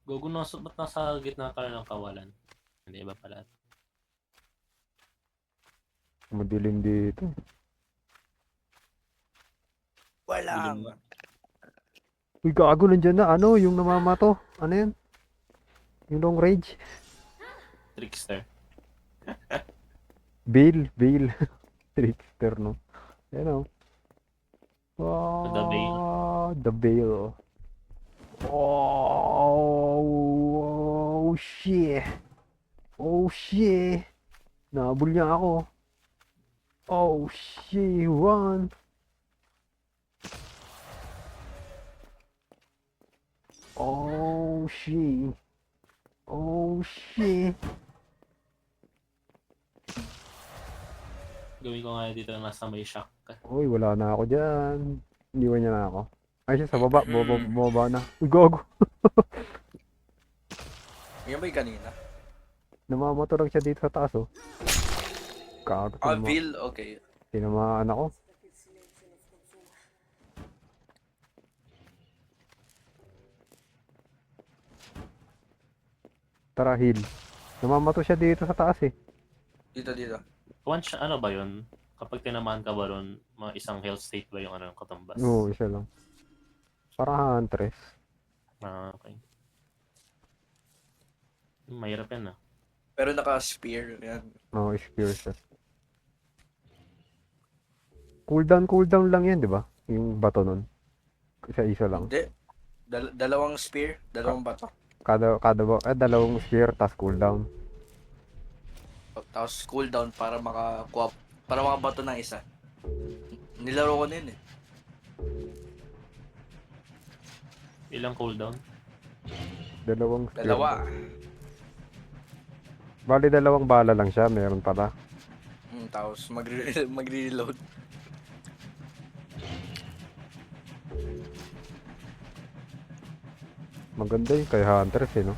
Gago ba't nasa gitna ka ng kawalan? Hindi ba pala? Madilim dito. Walang. Dilim ba? Uy, gago nandiyan na. Ano, yung namamato. Ano yun? Yung long range. Trickster. Bale. Trickster, no? Yan o. The Veil. The Veil. Oh, shit. Oh, shit. Nabul niya ako. Oh, shit. Run. Oh, shit. Oh, shit. Gawin ko nga dito na nasa may shock ka. Uy, wala na ako dyan. Iniwan niya na ako. Ay, siya sa baba. Baba na. Uy, gago. Yan ba yung kanina? Namamato lang siya dito sa taas, oh. Gago. Vil, okay. Tinamaan ako. Tara, heal. Namamato siya dito sa taas, eh. Dito. Once, ano ba yun? Kapag tinamaan ka ba ron, mga isang health state ba yung ano, katumbas? Oo, isa lang. Para Huntress. Ah, okay. Mahirap yan ah. Pero naka-spear. Yan. Oo, spear siya. Cooldown lang yan, di ba? Yung bato nun. Isa-isa lang. Hindi. Dalawang spear, dalawang bato. Dalawang spear, tas cooldown. Tapos cooldown para makakuha, para makabato ng isa. Nilaro ko na yun eh. Ilang cooldown? Dalawang spear. Dalawa. Bali, dalawang bala lang siya. Meron pala. Tapos magre-reload. Maganda yun kay Huntress, eh, no?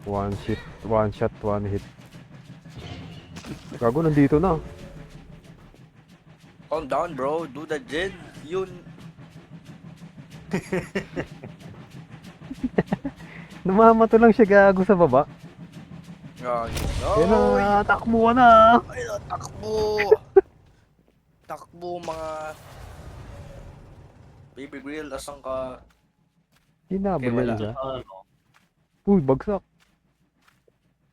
One shot, one hit. Gago, nandito na. Calm down bro, do the gen. Yun. Namamato lang siya gago sa baba. Yan na, takbo ka na. Ay, takbo. Takbo mga baby grill, asan ka? Hinabol Okay, wala. yan siya. Ano? Uy, bagsak.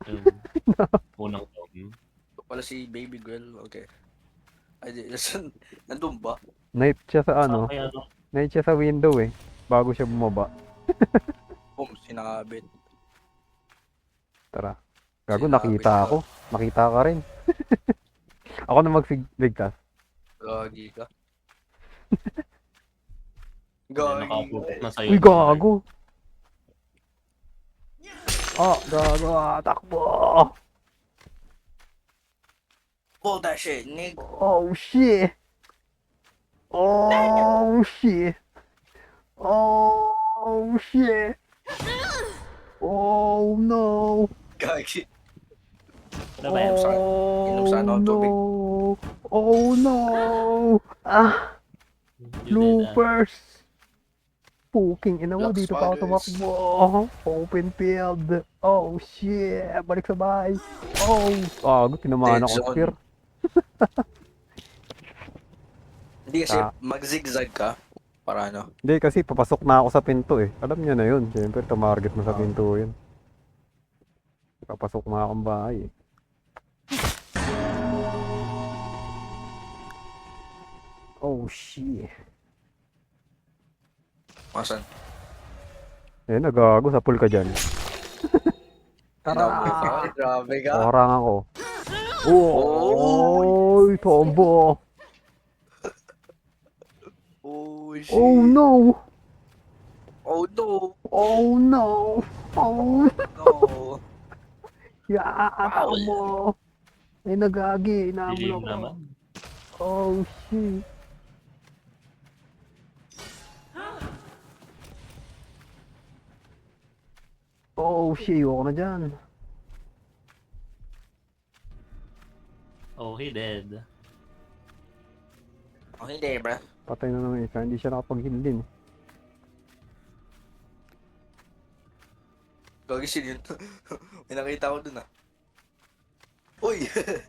Yung unang taon. Ito pala si baby grill, okay. Ay, nandun ba? Knife siya sa ano. Kaya ano? Knife siya sa window, eh. Bago siya bumaba. Boom, sinabit. Tara. Gago, Sinabi nakita ko. ako. Nakita ka rin. Ako na magsigligtas. Gagi ka. Nakaputok na sa'yo. Uy, gago. Gago. Takbo. Pull that shit, nigga. Oh, shit. Oh, shit. Oh, shit. Oh, no. Gagi. Ano ba yan? Inom sana ako ng tubig. Oh, no. You did, Loopers. Puking ina mo, Black dito pa ako spiders. tumakbo. Open field. Oh, shit. Balik sa bahay. Oh, tinamaan Dead ako zone. spear. Hindi kasi Ah. mag-zigzag ka. Para ano? Hindi, kasi papasok na ako sa pinto, eh. Alam niya na yun. Siyempre, tumarget mo sa pinto yun. Papasok na akong bahay, eh. Oh, shit. Masan? Eh, nagago sa pool ka dyan. Tara! Grabe ka. Orang ako. Oh, tombo. Oh, shit. Oh, no. Oh, no. Oh, no. Oh, No. yaataw mo. Ay, nagagi. Inaamon Dilim ako. naman. Oh, shit. Oh, shit. Ayoko na dyan. Oh, he dead. Oh, hindi, bro. Patay na naman isa. Hindi siya nakapag-heal din. Gagi sino yun? May nakita ko dun ah. Uy!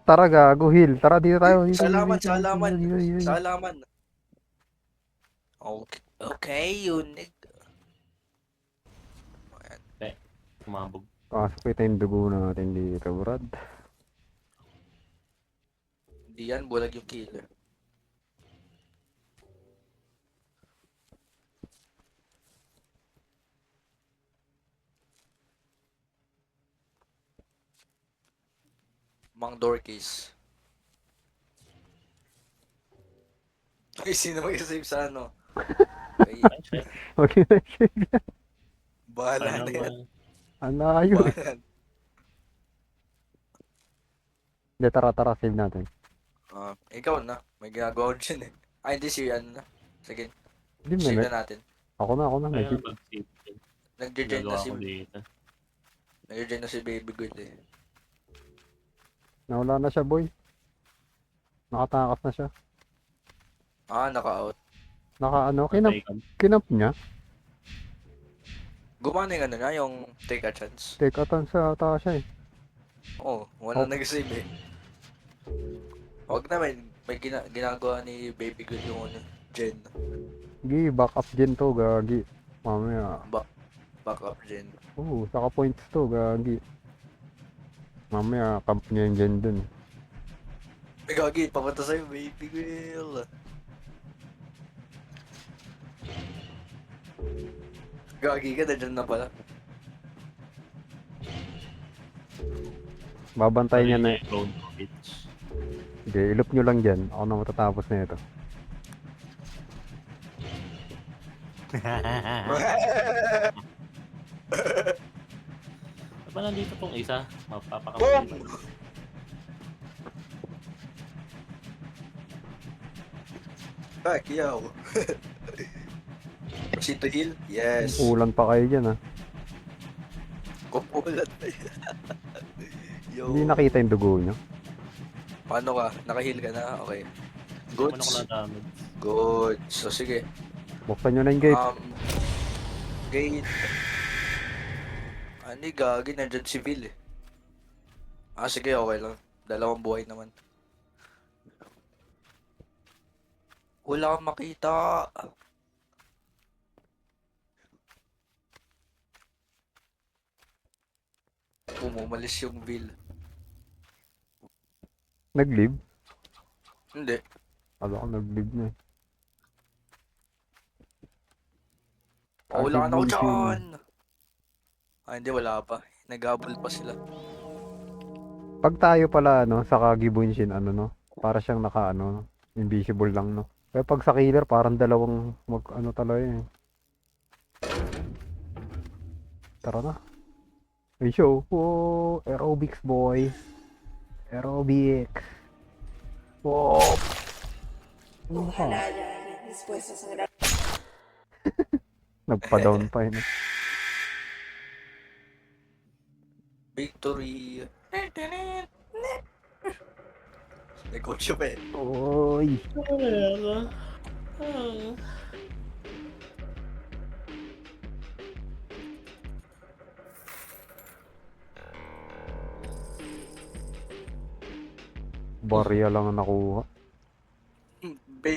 Tara gago, heal. Tara, dito tayo. Dito, Sa dito, halaman, dito, sa dito, halaman. dito, dito, dito. Sa halaman. Okay. Okay, unique. Kumabog. Pasok kita yung dugo natin dito, Brad. Hindi yan, bulag yung killer. Mang door case. Ay, sino mag-save sa ano? Ay, Ay, shit. Okay na siya. bahala Ano na yan. naman? Ang layo eh. Bahala. Hindi, tara, save natin. Ikaw na. May ginagawa ko dyan eh. Ay, hindi si ano na. Sige, Hindi, save may, na natin. ako na. May Kaya mag-save. Nag-join na Nagawa si ko dito. nag-join na si Baby Good eh. Nawala na siya, boy. Nakatakas na siya. Naka-out. Kinamp, kinamp niya. Gumana yung ano niya, yung take a chance. Take atan sa ata siya eh. Oo, wala Oh. nag-save eh. Huwag na, may ginagawa ni Baby Good yung ano, Gen. Gi, back up gen to, gagi. Mamaya. Backup Gen. Saka points to, gagi. Mamaya, camp niya yung gen dun. May gagi, papunta sa'yo, Baby Will. Gagi ka, nandiyan na pala. Babantayan niya na eh. Road bitch. Sige, ilop nyo lang dyan. Ako na matatapos na ito. Ba't ba nandito tong isa? Mapapakamali Boom! ba? Yaw. Proceed to heal? Yes. Ulan pa kayo dyan ah. Kumpulat na yan. Yo. Hindi nakita yung dugo nyo. Paano ka? Naka-heal ka na? Okay. Good. Ano ko Goods. na damage? Good. So, sige. Buksan nyo na yung gate. Gate. Ani, gagi. Nandyan si Vil eh. Sige. Okay lang. Dalawang buhay naman. Wala kang makita. Umumalis yung Vil. Nag-leave? Hindi. Kala ko nag-leave na eh. Wala ka na ako Bullshit. dyan! Hindi, wala pa. Nag-habol pa sila. Pag tayo pala, sa Kagibunshin, para siyang invisible lang, no? Pero pag sa killer, parang dalawang talaga eh. Tara na. May show. Oh, aerobics boy. Aerobics. Oh. Ano ka? Nagpa-down pa yun. Victory! May coach pa eh. Oy. Barya lang ang nakuha.